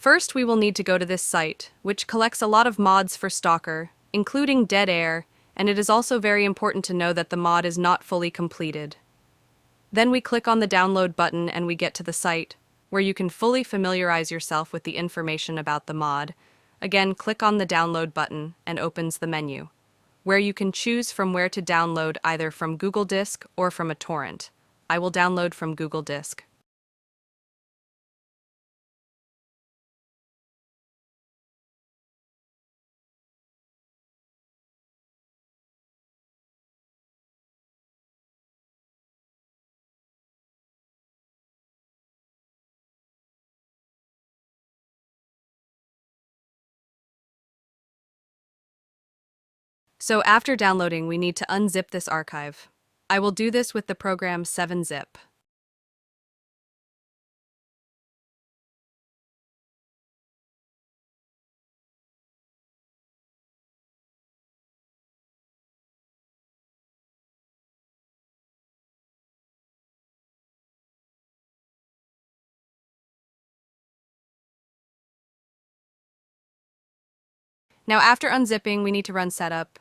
First, we will need to go to this site, which collects a lot of mods for Stalker, including Dead Air, and it is also very important to know that the mod is not fully completed. Then we click on the download button and we get to the site, where you can fully familiarize yourself with the information about the mod. Again, click on the download button and opens the menu, where you can choose from where to download either from Google Disk or from a torrent. I will download from Google Disk. So after downloading, we need to unzip this archive. I will do this with the program 7-zip. Now after unzipping, we need to run setup.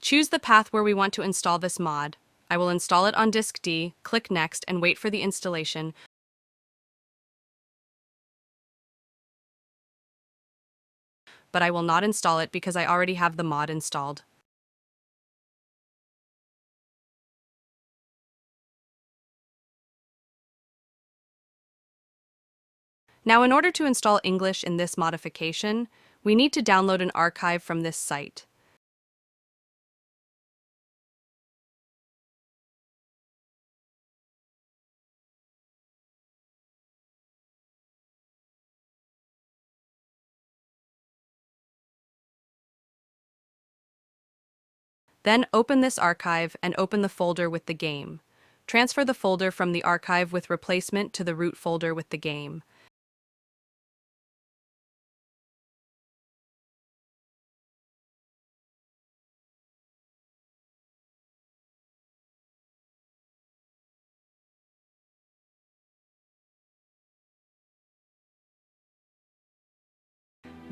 Choose the path where we want to install this mod. I will install it on disk D, click Next, and wait for the installation. But I will not install it because I already have the mod installed. Now, in order to install English in this modification, we need to download an archive from this site. Then open this archive and open the folder with the game. Transfer the folder from the archive with replacement to the root folder with the game.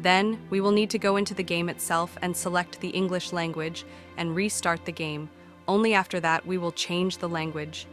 Then, we will need to go into the game itself and select the English language and restart the game. Only after that we will change the language.